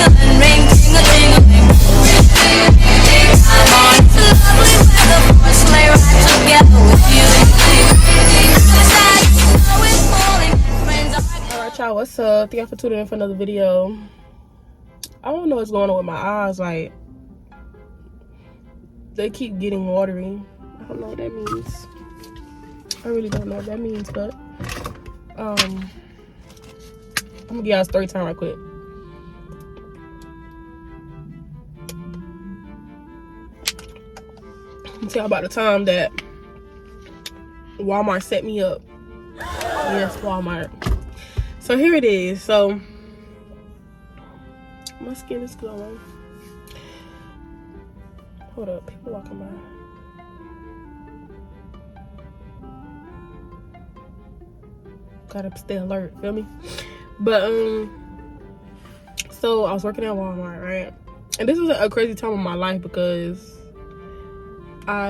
bell ring, ding-a-ding-a-ding. I'm on to love you, weather for a sleigh ride together with you. Alright, y'all, what's up? Thank y'all for tuning in for another video. I don't know what's going on with my eyes. Like, they keep getting watery. I don't know what that means. I really don't know what that means, but I'm gonna give y'all a story time right quick. I'm tell y'all about the time that Walmart set me up. Yes, Walmart. So here it is. So my skin is glowing. Hold up, people walking by. Gotta stay alert, feel me? But so I was working at Walmart, right? And this was a crazy time of my life because I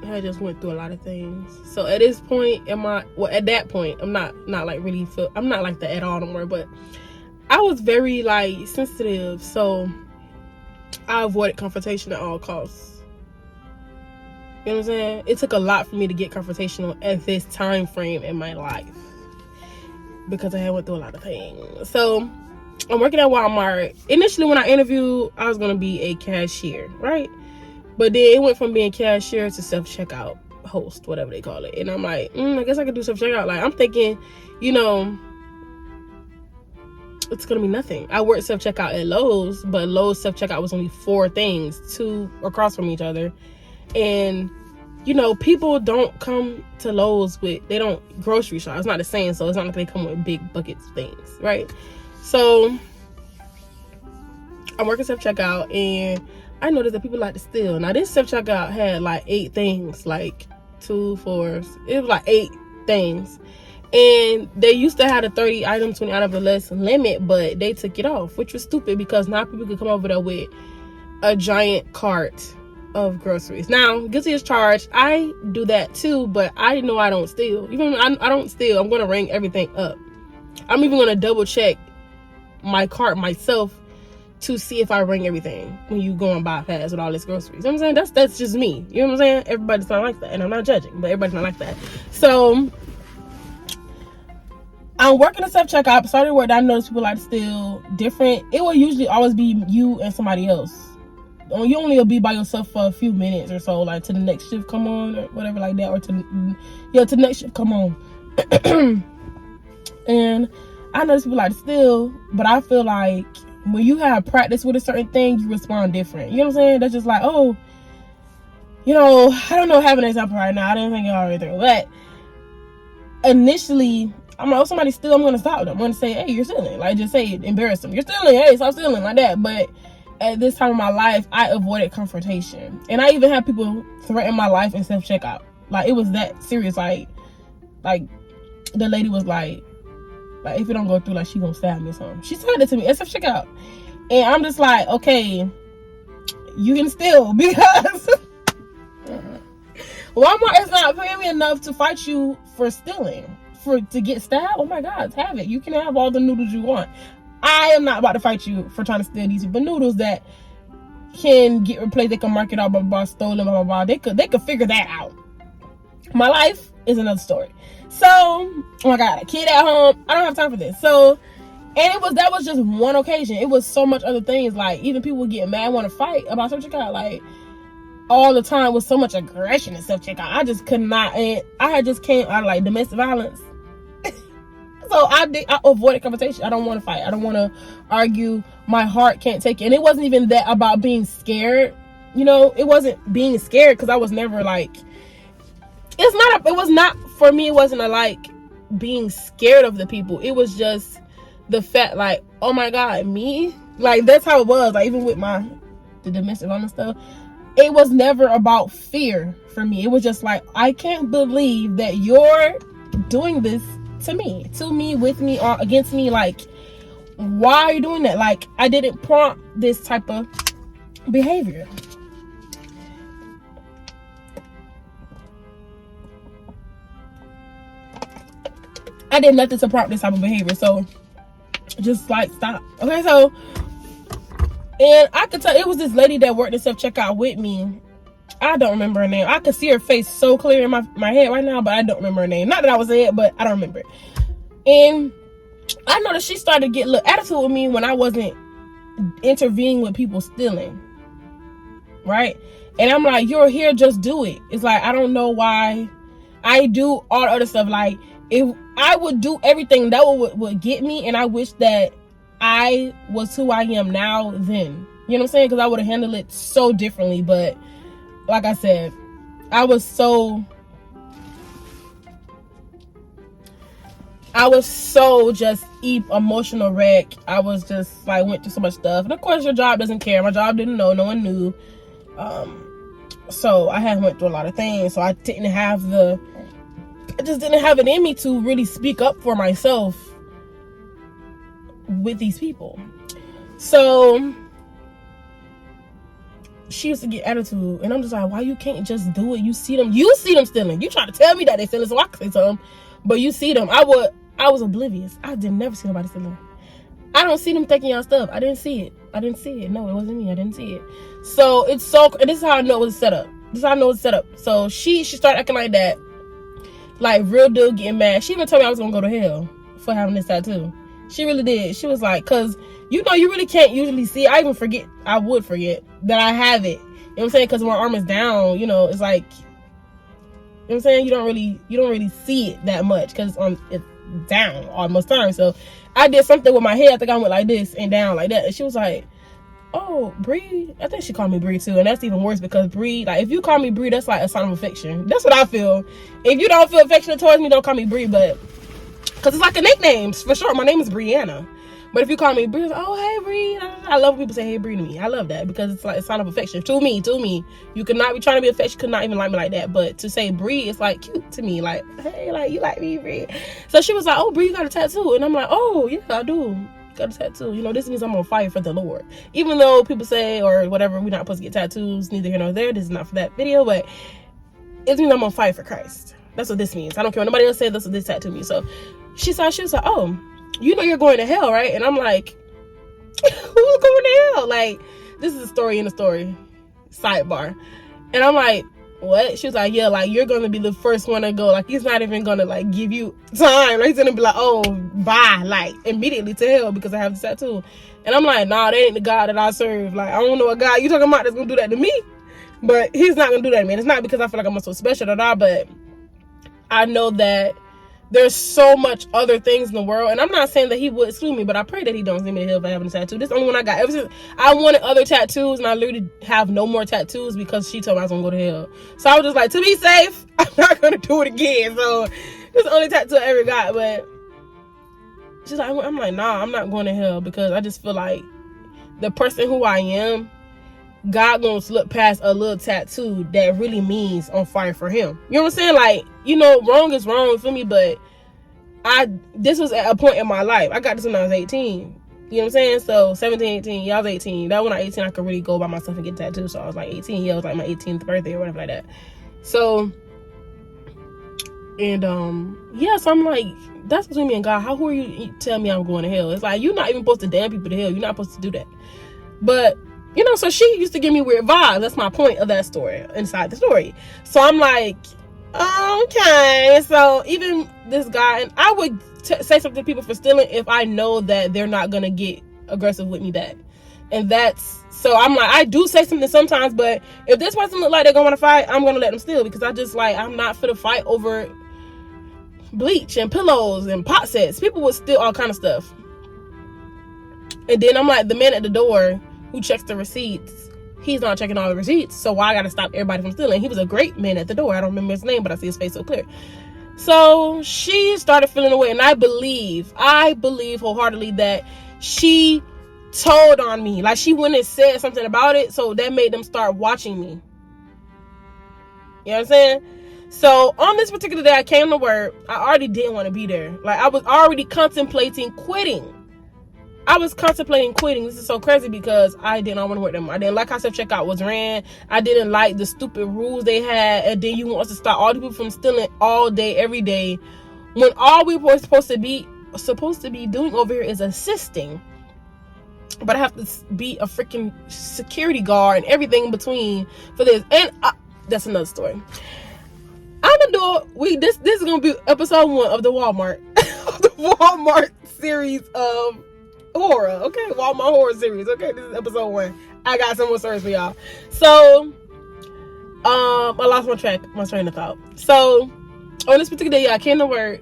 had just went through a lot of things. So at this point at that point, I'm not like really I'm not like that at all no more, but I was very like sensitive, so I avoided confrontation at all costs. You know what I'm saying? It took a lot for me to get confrontational at this time frame in my life because I had went through a lot of things. So I'm working at Walmart. Initially, when I interviewed, I was gonna be a cashier, right? But then it went from being cashier to self-checkout host, whatever they call it. And I'm like, I guess I could do self-checkout. Like, I'm thinking, you know, it's gonna be nothing. I worked self-checkout at Lowe's, but Lowe's self-checkout was only 4 things, 2 across from each other. And you know, people don't come to Lowe's they don't grocery shop. It's not the same, so it's not like they come with big buckets of things, right? So I'm working self-checkout and I noticed that people like to steal. Now this self-checkout had like 8 things, like 2, 4, it was like 8 things. And they used to have a 30 items, 20 items or less limit, but they took it off, which was stupid because now people could come over there with a giant cart of groceries. Now, guilty as charged, I do that too, but I know I don't steal. Even when I don't steal, I'm going to ring everything up. I'm even going to double check my cart myself to see if I ring everything when you go and buy fast with all this groceries. You know what I'm saying? That's just me. You know what I'm saying? Everybody's not like that, and I'm not judging, but everybody's not like that. So I'm working a self-checkout. Started work that I noticed people like to steal different. It will usually always be you and somebody else. You only will be by yourself for a few minutes or so, like to the next shift come on or whatever like that, or to the next shift come on. And I notice people like to steal, but I feel like when you have practice with a certain thing, you respond different. You know what I'm saying? That's just like, oh, you know, I don't know, have an example right now. I didn't think y'all either. But initially, I'm like, oh, somebody steal, I'm going to stop them. I'm going to say, hey, you're stealing. Like, just say it, embarrass them. You're stealing. Hey, stop stealing, like that. But at this time of my life, I avoided confrontation. And I even had people threaten my life in self-checkout. Like, it was that serious. Like the lady was like, if it don't go through, like, she gonna stab me or something. She said it to me at self-checkout. And I'm just like, okay, you can steal because Walmart is not paying me enough to fight you for stealing. To get stabbed? Oh my God, have it. You can have all the noodles you want. I am not about to fight you for trying to steal these noodles that can get replaced. They can mark it out, blah, blah, blah, stolen, blah, blah, blah. They could figure that out. My life is another story. So, oh my God, a kid at home. I don't have time for this. So, and that was just one occasion. It was so much other things. Like, even people would get mad, want to fight about self-checkout. Like, all the time with so much aggression in self-checkout. I just could not. And I had just came out of like domestic violence. So I avoided confrontation. I don't want to fight. I don't want to argue. My heart can't take it. And it wasn't even that about being scared. You know, it wasn't being scared because I was never like, it was not, for me, it wasn't like being scared of the people. It was just the fact like, oh my God, me? Like, that's how it was. Like, even with the domestic violence stuff, it was never about fear for me. It was just like, I can't believe that you're doing this to me, with me, or against me. Like, why are you doing that? Like, I didn't prompt this type of behavior. I did nothing to prompt this type of behavior. So just like, stop. Okay, so And I could tell it was this lady that worked at self-checkout with me. I don't remember her name. I could see her face so clear in my head right now, but I don't remember her name. Not that I was saying it, but I don't remember it. And I noticed she started to get a little attitude with me when I wasn't intervening with people stealing. Right? And I'm like, you're here, just do it. It's like, I don't know why I do all the other stuff. Like, if I would do everything that would get me, and I wish that I was who I am now then. You know what I'm saying? Because I would have handled it so differently. But like I said, I was so just emotional wreck. I was just like, went through so much stuff. And of course your job doesn't care. My job didn't know, no one knew. So I had went through a lot of things. So I just didn't have it in me to really speak up for myself with these people. So she used to get attitude, and I'm just like, why you can't just do it? You see them stealing. You try to tell me that they stealing so I can say something, but you see them. I was oblivious. I did never see nobody stealing. I don't see them taking y'all stuff. I didn't see it. No, it wasn't me. I didn't see it. So and this is how I know it was set up. So she started acting like that, like real deal, getting mad. She even told me I was gonna go to hell for having this tattoo. She really did. She was like, cause you really can't usually see it. I would forget that I have it. You know what I'm saying? Cause when my arm is down, it's like, you know what I'm saying? You don't really see it that much because it's down all most times. So I did something with my head. I think I went like this and down like that. And she was like, oh, Bree. I think she called me Bree too. And that's even worse because Bree, like if you call me Bree, that's like a sign of affection. That's what I feel. If you don't feel affectionate towards me, don't call me Bree. But because it's like a nickname for short. My name is Brianna. But if you call me Bree, it's like, oh, hey, Bree. I love when people say, hey, Bree to me. I love that because it's like a sign of affection. To me. You could not be trying to be affectionate. Could not even like me like that. But to say Bree, it's like cute to me. Like, hey, like, you like me, Bree. So she was like, oh, Bree, you got a tattoo. And I'm like, oh, yeah, I do. Got a tattoo. This means I'm on fire for the Lord. Even though people say, or whatever, we're not supposed to get tattoos. Neither here nor there. This is not for that video. But it means I'm on fire for Christ. That's what this means. I don't care what nobody else says. That's what this tattoo means. So she was like, oh, you're going to hell, right? And I'm like, who's going to hell? Like, this is a story in a story. Sidebar. And I'm like, what? She was like, yeah, like, you're going to be the first one to go. Like, he's not even going to, like, give you time. Like, he's going to be like, oh, bye. Like, immediately to hell because I have this tattoo. And I'm like, nah, that ain't the God that I serve. Like, I don't know a God you talking about that's going to do that to me. But he's not going to do that to me. And it's not because I feel like I'm so special at all, but I know that there's so much other things in the world, and I'm not saying that he would exclude me, but I pray that he don't send me to hell for having a tattoo. This is the only one I got. Ever since I wanted other tattoos, and I literally have no more tattoos because she told me I was gonna go to hell. So I was just like, to be safe, I'm not gonna do it again. So this is the only tattoo I ever got. But she's like, I'm like, nah, I'm not going to hell because I just feel like the person who I am, God gonna look past a little tattoo that really means on fire for him. You know what I'm saying? Like, wrong is wrong for me, but this was at a point in my life. I got this when I was 18. You know what I'm saying? So 17, 18, yeah, I was 18. That when I was 18, I could really go by myself and get tattooed. So I was like 18. Yeah, it was like my 18th birthday or whatever like that. So, and yeah, so I'm like, that's between me and God. Who are you to tell me I'm going to hell? It's like, you're not even supposed to damn people to hell. You're not supposed to do that. But so she used to give me weird vibes. That's my point of that story, inside the story. So I'm like, okay. So even this guy, and I would say something to people for stealing if I know that they're not going to get aggressive with me back. And so I'm like, I do say something sometimes, but if this person look like they're going to fight, I'm going to let them steal because I'm not for the fight over bleach and pillows and pot sets. People would steal all kind of stuff. And then I'm like, the man at the door who checks the receipts, he's not checking all the receipts, so why I gotta stop everybody from stealing? He was a great man at the door. I don't remember his name, but I see his face so clear. So she started feeling away, and I believe wholeheartedly that she told on me. Like, she went and said something about it, so that made them start watching me. You know what I'm saying? So on this particular day I came to work, I already didn't want to be there. Like, I was already contemplating quitting. This is so crazy because I did not want to work them. I didn't like how self-checkout was ran. I didn't like the stupid rules they had. And then you want us to stop all the people from stealing all day, every day, when all we were supposed to be doing over here is assisting. but I have to be a freaking security guard and everything in between for this. And that's another story. I'm gonna do this is gonna be episode 1 of the Walmart of the Walmart series of horror. Okay, Walmart horror series. Okay, this is episode 1. I got some more stories for y'all. So I lost my train of thought. So on this particular day, I came to work.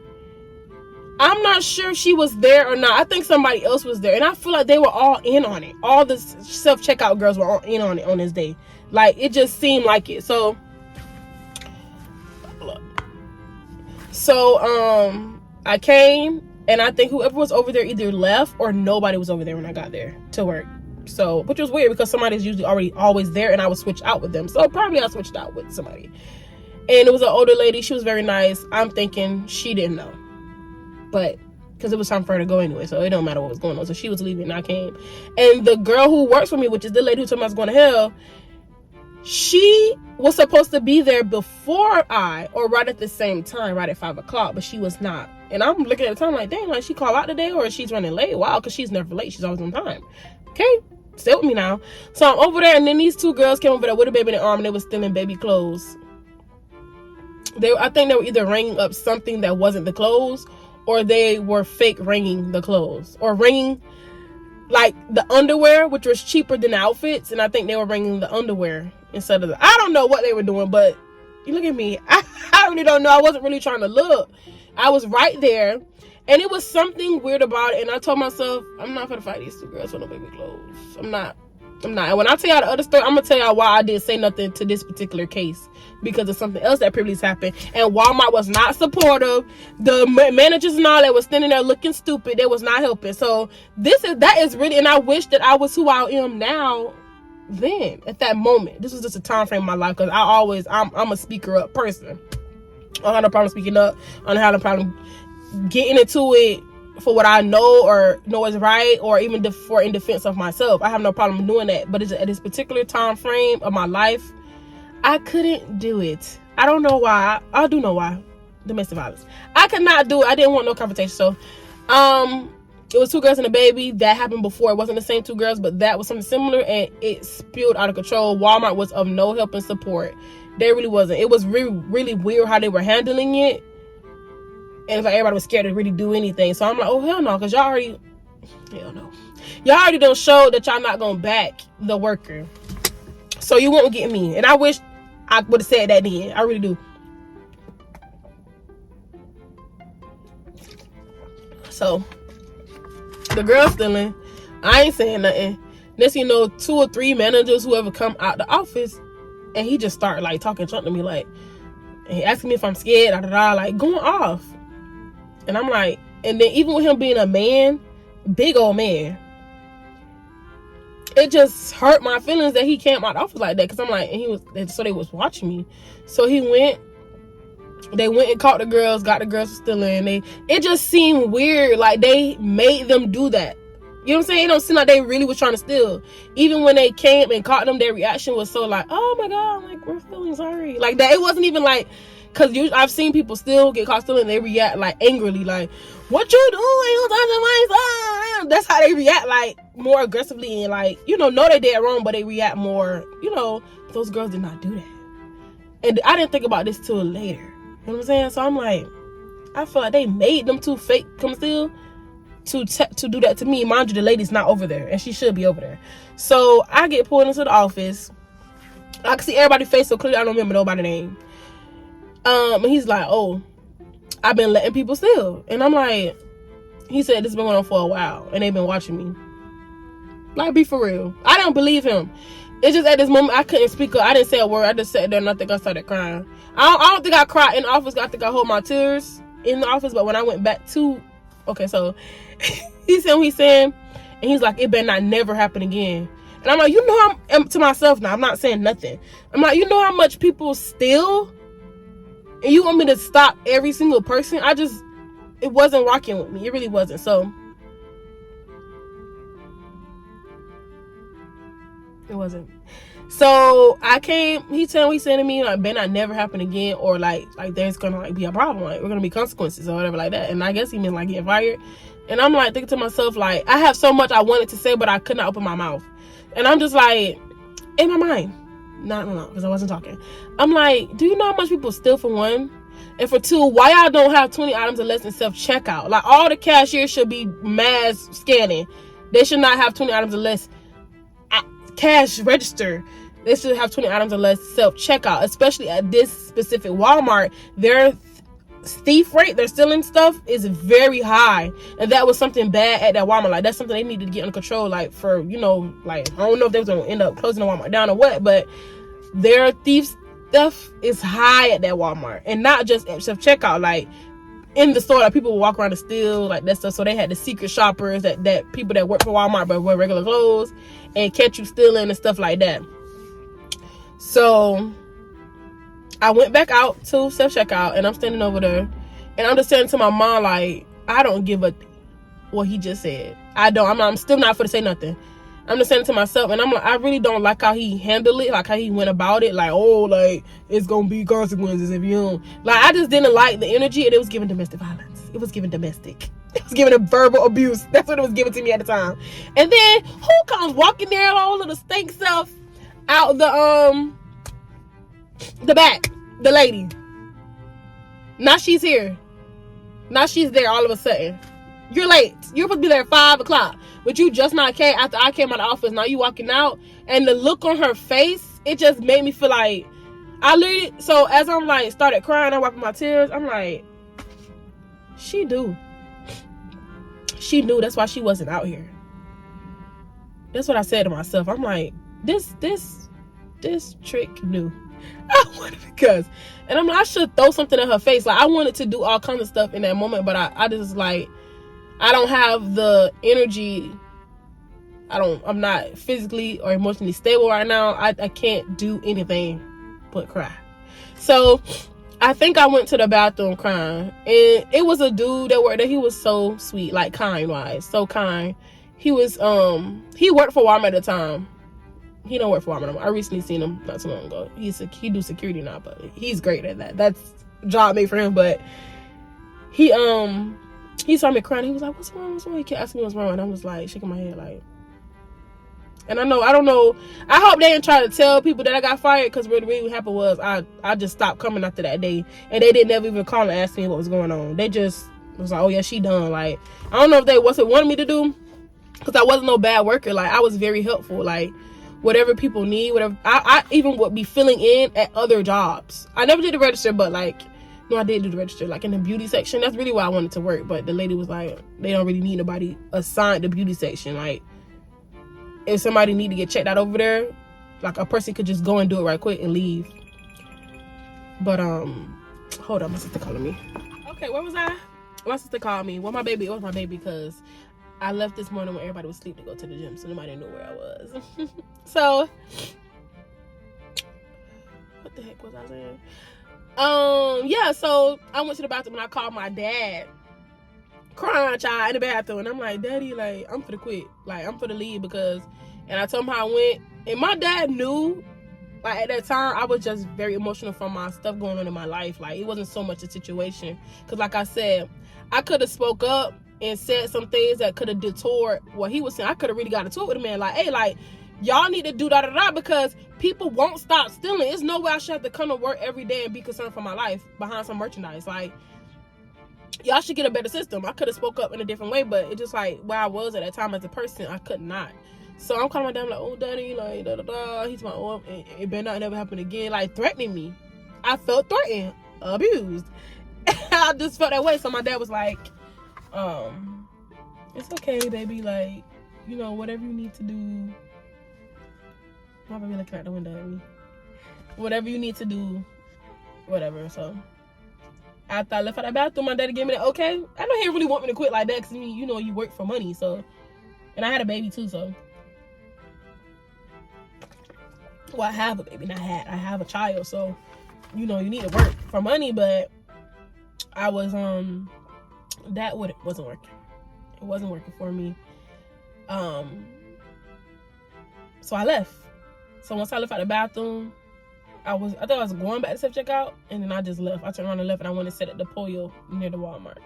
I'm not sure if she was there or not. I think somebody else was there, and I feel like they were all in on it. All the self-checkout girls were all in on it on this day. Like, it just seemed like it. So I came, and I think whoever was over there either left or nobody was over there when I got there to work. So, which was weird because somebody's usually always there, and I would switch out with them. So probably I switched out with somebody. And it was an older lady. She was very nice. I'm thinking she didn't know, but because it was time for her to go anyway, so it don't matter what was going on. So she was leaving, and I came. And the girl who works for me, which is the lady who told me I was going to hell, she was supposed to be there before or right at the same time, right at 5 o'clock, but she was not. And I'm looking at the time like, dang, like she called out today, or she's running late. Wow, because she's never late. She's always on time. Okay, stay with me now. So I'm over there, and then these 2 girls came over there with a baby in their arm, and they were stealing baby clothes. I think they were either ringing up something that wasn't the clothes, or they were fake ringing the clothes, or ringing like the underwear, which was cheaper than the outfits. And I think they were ringing the underwear instead of I don't know what they were doing, but you look at me. I really don't know. I wasn't really trying to look. I was right there, and it was something weird about it. And I told myself, I'm not gonna fight these 2 girls for no baby clothes. I'm not. And when I tell y'all the other story, I'm gonna tell y'all why I didn't say nothing to this particular case, because of something else that previously happened. And Walmart was not supportive. The managers and all that was standing there looking stupid. They was not helping. So that is really, and I wish that I was who I am now. Then at that moment, this was just a time frame in my life, because I'm a speaker up person. I don't have no problem speaking up. I don't have no problem getting into it for what I know or know is right, or even for in defense of myself. I have no problem doing that. But at this particular time frame of my life, I couldn't do it. I don't know why. I do know why. Domestic violence. I could not do it. I didn't want no confrontation. So it was 2 girls and a baby. That happened before. It wasn't the same 2 girls, but that was something similar, and it spilled out of control. Walmart was of no help and support. They really wasn't. It was really, really weird how they were handling it. And it's like everybody was scared to really do anything. So I'm like, oh, hell no. Because y'all already done showed that y'all not going to back the worker. So you won't get me. And I wish I would have said that then. I really do. So the girl stealing. I ain't saying nothing. Next thing you know, 2 or 3 managers, whoever come out the office, and he just started like talking junk to me, like, and he asking me if I'm scared, like going off. And I'm like, and then even with him being a man, big old man, it just hurt my feelings that he came out the office like that. Because I'm like, so they was watching me. So they went and caught the girls, got the girls for stealing. It just seemed weird, like they made them do that. You know what I'm saying? It don't seem like they really was trying to steal. Even when they came and caught them, their reaction was so like, oh my God, like, we're feeling sorry. Like that. It wasn't even like, because I've seen people still get caught stealing, and they react like angrily, like, what you doing? You touching my son? That's how they react, like more aggressively, and like, know they did wrong, but they react more. Those girls did not do that. And I didn't think about this till later. You know what I'm saying? So I'm like, I feel like they made them 2 fake come steal to do that to me. Mind you, the lady's not over there, and she should be over there. So I get pulled into the office. I can see everybody's face so clearly. I don't remember nobody's name. And he's like, oh, I've been letting people steal. And I'm like, he said this has been going on for a while, and they've been watching me. Like, be for real. I don't believe him. It's just at this moment I couldn't speak up. I didn't say a word. I just sat there, and I think I started crying. I don't think I cried in the office. I think I hold my tears in the office. But when I went back to, okay, so he said what he's saying, and he's like, it better not never happen again. And I'm like, I'm to myself now. I'm not saying nothing. I'm like, how much people steal? And you want me to stop every single person? It wasn't rocking with me. It really wasn't. So It wasn't. So I came. He said to me like, "Ben, that never happen again," or like there's gonna like be a problem, like we're gonna be consequences or whatever like that. And I guess he meant like getting fired. And I'm like thinking to myself like, I have so much I wanted to say, but I could not open my mouth. And I'm just like, in my mind, not in my mouth because I wasn't talking. I'm like, do you know how much people steal for one? And for two, why y'all don't have 20 items or less in self-checkout? Like, all the cashiers should be mass scanning. They should not have 20 items or less cash register. They should have 20 items or less self-checkout, especially at this specific Walmart. Their thief rate, their stealing stuff, is very high. And that was something bad at that Walmart. Like, that's something they needed to get under control, like, for, you know, like, I don't know if they was going to end up closing the Walmart down or what, but their thief stuff is high at that Walmart. And not just at self-checkout, like, in the store, like, people would walk around and steal, like, that stuff. So they had the secret shoppers, that people that work for Walmart but wear regular clothes and catch you stealing and stuff like that. So I went back out to self-checkout and I'm standing over there and I'm just saying to my mom, like, I don't give a what he just said. I'm still not for to say nothing. I'm just saying to myself, and I'm like, I really don't like how he handled it, like how he went about it, like, oh, like, it's gonna be consequences if you don't. Like, I just didn't like the energy, and it was giving domestic violence. It was giving domestic. It was giving a verbal abuse. That's what it was giving to me at the time. And then who comes walking there, all of the stink stuff out the back? The lady. Now she's here. Now she's there all of a sudden. You're late. You're supposed to be there at 5 o'clock. But you just not came after I came out of the office. Now you walking out. And the look on her face, it just made me feel like, I literally, so as I'm like, started crying, I'm wiping my tears. I'm like, she knew. She knew. That's why she wasn't out here. That's what I said to myself. I'm like, this trick knew. I wanted because, and I'm like, I should throw something in her face. Like, I wanted to do all kinds of stuff in that moment, but I just like, I don't have the energy. I'm not physically or emotionally stable right now. I can't do anything but cry. So I think I went to the bathroom crying, and it was a dude that worked there. He was so sweet, like kind wise, so kind. He was he worked for Walmart at the time. He don't work for Walmart anymore. I recently seen him not too long ago. He do security now, but he's great at that. That's a job made for him. But he saw me crying. He was like, "What's wrong? What's wrong?" He kept asking me what's wrong, and I was like shaking my head like. And I don't know. I hope they didn't try to tell people that I got fired, because what really happened was I just stopped coming after that day, and they didn't ever even call and ask me what was going on. They just was like, "Oh yeah, she done." Like, I don't know if they wanted me to do, because I wasn't no bad worker. Like, I was very helpful. Like, whatever people need, whatever. I even would be filling in at other jobs. I never did the register, but like, no, I did do the register, like in the beauty section. That's really where I wanted to work. But the lady was like, they don't really need nobody assigned the beauty section. Like, if somebody need to get checked out over there, like, a person could just go and do it right quick and leave. But hold on, my sister calling me. Okay, where was I? My sister called me. Well, my baby, it was my baby, because I left this morning when everybody was asleep to go to the gym, so nobody knew where I was. So, what the heck was I saying? Yeah, so I went to the bathroom and I called my dad, crying, child, in the bathroom, and I'm like, "Daddy, like, I'm finna quit. Like, I'm finna leave," because, and I told him how I went, and my dad knew. Like, at that time, I was just very emotional from my stuff going on in my life. Like, it wasn't so much a situation, because like I said, I could have spoke up and said some things that could have detoured what he was saying. I could have really got into it with the man. Like, hey, like, y'all need to do da-da-da, because people won't stop stealing. There's no way I should have to come to work every day and be concerned for my life behind some merchandise. Like, y'all should get a better system. I could have spoke up in a different way, but it just like where I was at that time as a person, I could not. So I'm calling my dad, like, "Oh, Daddy, like, da-da-da." He's like, "Oh, it better not never happen again." Like, threatening me. I felt threatened, abused. I just felt that way. So my dad was like, "It's okay, baby. Like, you know, whatever you need to do." My baby looking out the window at me. Whatever you need to do, whatever. So after I left out the bathroom, my daddy gave me that okay. I know he didn't really want me to quit like that, because you know, you work for money. So, and I had a baby too. So, well, I have a baby. I have a child. So, you know, you need to work for money. But I was that wasn't working. It wasn't working for me. So I left. So once I left out the bathroom, I thought I was going back to self-checkout, and then I just left. I turned around and left, and I went and sat at the Pollo near the Walmart.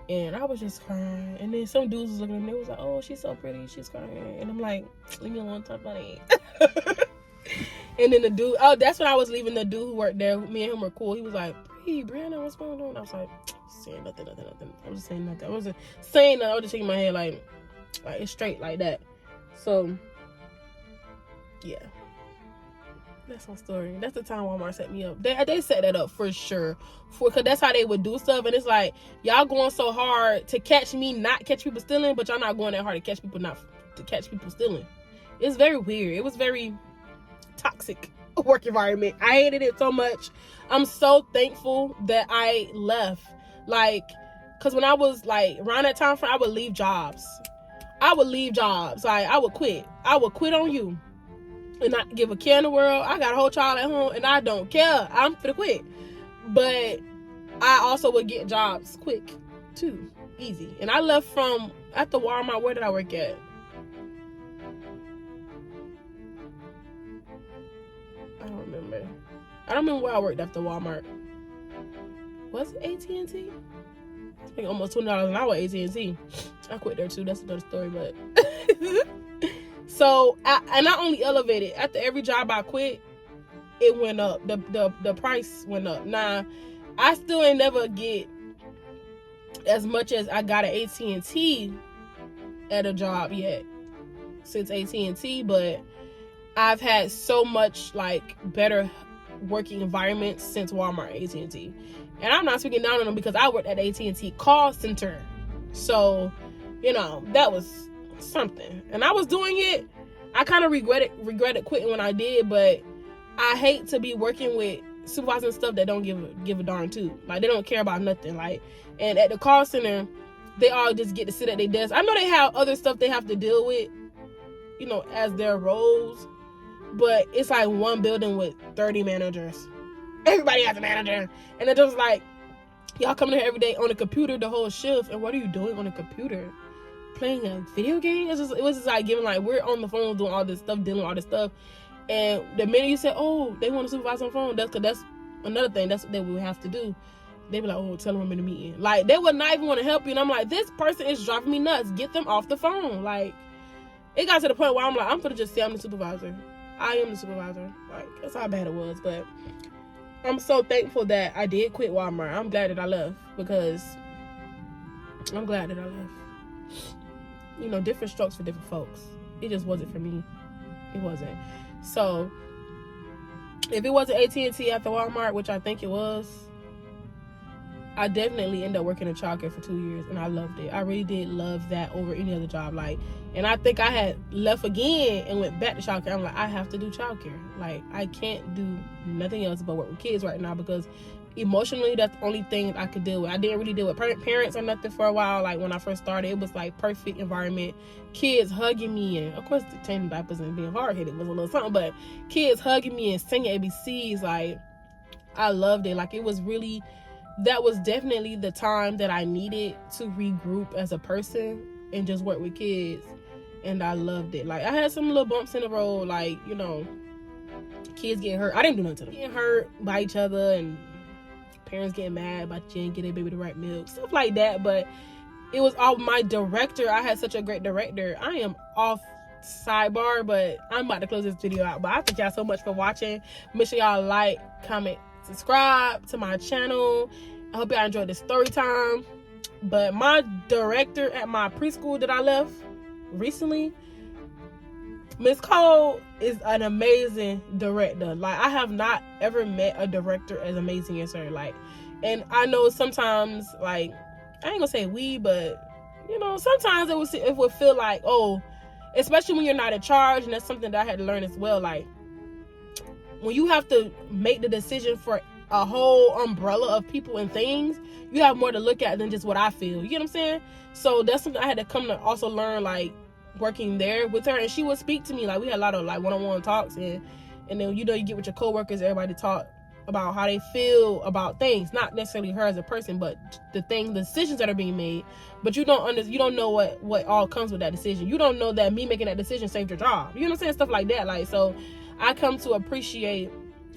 And I was just crying. And then some dudes was looking at me. They was like, oh, she's so pretty. She's crying. And I'm like, leave me alone, top buddy. And then the dude, oh, that's when I was leaving. The dude who worked there, me and him were cool. He was like, hey, Brianna, what's going on? I was like, saying nothing. I was just saying nothing. I wasn't saying nothing. I was just shaking my head like it's straight like that. So, yeah. That's my story. That's the time Walmart set me up. They set that up for sure. Because that's how they would do stuff. And it's like, y'all going so hard to catch me, not catch people stealing, but y'all not going that hard to catch people, not to catch people stealing. It's very weird. It was very toxic work environment. I hated it so much. I'm so thankful that I left. Like, because when I was like, around that time frame, I would leave jobs. Like, I would quit. I would quit on you. And not give a care in the world. I got a whole child at home and I don't care. I'm finna quit. But I also would get jobs quick too. Easy. And I left from after Walmart. Where did I work at? I don't remember where I worked after Walmart. Was it AT&T? I think almost $20 an hour at AT&T. I quit there too. That's another story, but so and I only elevated after every job I quit. It went up. The price went up. Now, I still ain't never get as much as I got at AT&T at a job yet since AT&T, but I've had so much like better working environment since Walmart and AT&T. And I'm not speaking down on them because I worked at the AT&T call center. So, you know, that was something. And I was doing it. I kind of regretted quitting when I did, but I hate to be working with supervisors and stuff that don't give a darn too. Like, they don't care about nothing. Like, and at the call center, they all just get to sit at their desk. I know they have other stuff they have to deal with, you know, as their roles, but it's like one building with 30 managers. Everybody has a manager. And it's just like, y'all coming here every day on a computer the whole shift. And what are you doing on a computer? Playing a video game? It was just like giving, like, we're on the phone doing all this stuff, dealing with all this stuff. And the minute you say, oh, they want to supervise on the phone, that's another thing. That's what they would have to do. They be like, oh, tell them I'm in a meeting. Like, they would not even want to help you. And I'm like, this person is driving me nuts. Get them off the phone. Like, it got to the point where I'm like, I'm gonna just say I'm the supervisor. I am the supervisor. Like, that's how bad it was. But I'm so thankful that I did quit Walmart. I'm glad that I left, because I'm glad that I left. You know, different strokes for different folks. It just wasn't for me. It wasn't. So, if it wasn't AT&T after Walmart, which I think it was, I definitely ended up working in childcare for 2 years, and I loved it. I really did love that over any other job. Like, and I think I had left again and went back to childcare. I'm like, I have to do childcare. Like, I can't do nothing else but work with kids right now, because emotionally, that's the only thing I could deal with. I didn't really deal with parents or nothing for a while. Like, when I first started, it was like perfect environment. Kids hugging me, and of course, the changing diapers and being hard-headed was a little something, but kids hugging me and singing ABCs, like, I loved it. Like, it was really, that was definitely the time that I needed to regroup as a person and just work with kids. And I loved it. Like, I had some little bumps in the road, like, you know, kids getting hurt. I didn't do nothing to them. Getting hurt by each other, and parents getting mad about you didn't get their baby the right milk, stuff like that. But it was all my director. I had such a great director. I am off sidebar, but I'm about to close this video out. But I thank y'all so much for watching. Make sure y'all like, comment, subscribe to my channel. I hope y'all enjoyed this story time. But my director at my preschool that I left recently, Miss Cole, is an amazing director. Like, I have not ever met a director as amazing as her. Like, and I know sometimes, like, I ain't gonna say but you know, sometimes it would feel like, oh, especially when you're not in charge. And that's something that I had to learn as well. Like, when you have to make the decision for a whole umbrella of people and things, you have more to look at than just what I feel. You get what I'm saying? So that's something I had to come to also learn, like, working there with her. And she would speak to me. Like, we had a lot of, like, one-on-one talks, and then, you know, you get with your coworkers, everybody talk about how they feel about things, not necessarily her as a person, but the decisions that are being made. But you don't know what all comes with that decision. You don't know that me making that decision saved your job. You know what I'm saying? Stuff like that. Like, so I come to appreciate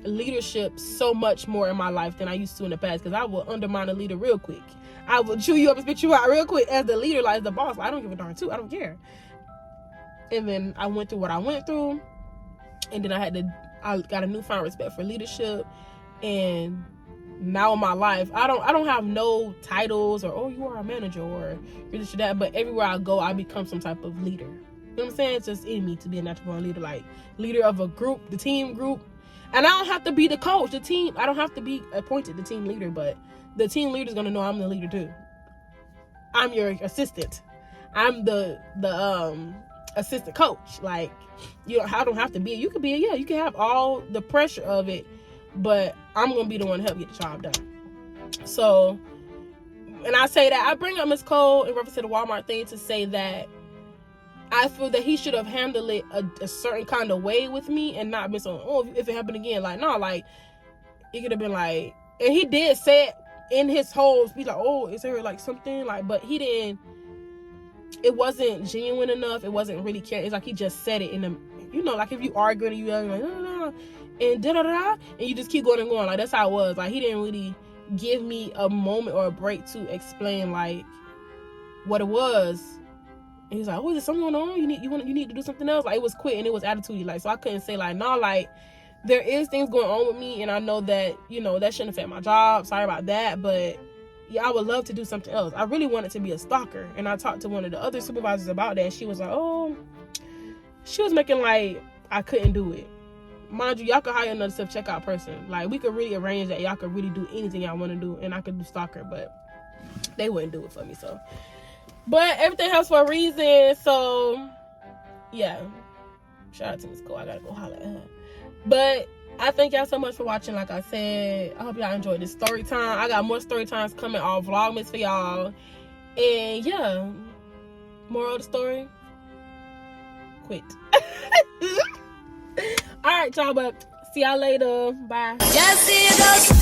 leadership so much more in my life than I used to in the past, because I will undermine a leader real quick. I will chew you up and spit you out real quick as the leader, like as the boss. I don't give a darn too. I don't care. And then I went through what I went through, and then I got a newfound respect for leadership. And now in my life, I don't have no titles or, oh, you are a manager or this or that, but everywhere I go, I become some type of leader. You know what I'm saying? It's just in me to be a natural born leader, like leader of a group, the team group. And I don't have to be the coach, the team. I don't have to be appointed the team leader, but the team leader is gonna know I'm the leader too. I'm your assistant. I'm the assistant coach. Like, I don't have to be. You could be. You can have all the pressure of it, but I'm gonna be the one to help get the job done. So, and I say that I bring up Miss Cole in reference to the Walmart thing to say that I feel that he should have handled it a certain kind of way with me, and not been so, oh, if it happened again, like, no, like, it could have been like, and he did say it in his whole speech, like, oh, is there like something, like, but he didn't, it wasn't genuine enough. It wasn't really caring. It's like he just said it in the, you know, like if you arguing and you like, no, and da-da-da, and you just keep going and going. Like, that's how it was. Like, he didn't really give me a moment or a break to explain, like, what it was. And he's like, oh, is there something going on? You need to do something else? Like, it was quick and it was attitude. Like, so I couldn't say, like, no, like, there is things going on with me, and I know that, you know, that shouldn't affect my job. Sorry about that, but yeah, I would love to do something else. I really wanted to be a stalker, and I talked to one of the other supervisors about that, and she was like, oh, she was making like I couldn't do it. Mind you, y'all could hire another self-checkout person. Like, we could really arrange that. Y'all could really do anything y'all want to do, and I could do stalker, but they wouldn't do it for me. So, but everything happens for a reason. So, yeah, shout out to Miss Cole. I gotta go holler at her. But I thank y'all so much for watching. Like I said, I hope y'all enjoyed this story time. I got more story times coming on Vlogmas for y'all. And yeah, moral of the story, quit. All right, y'all, but see y'all later. Bye. Just see those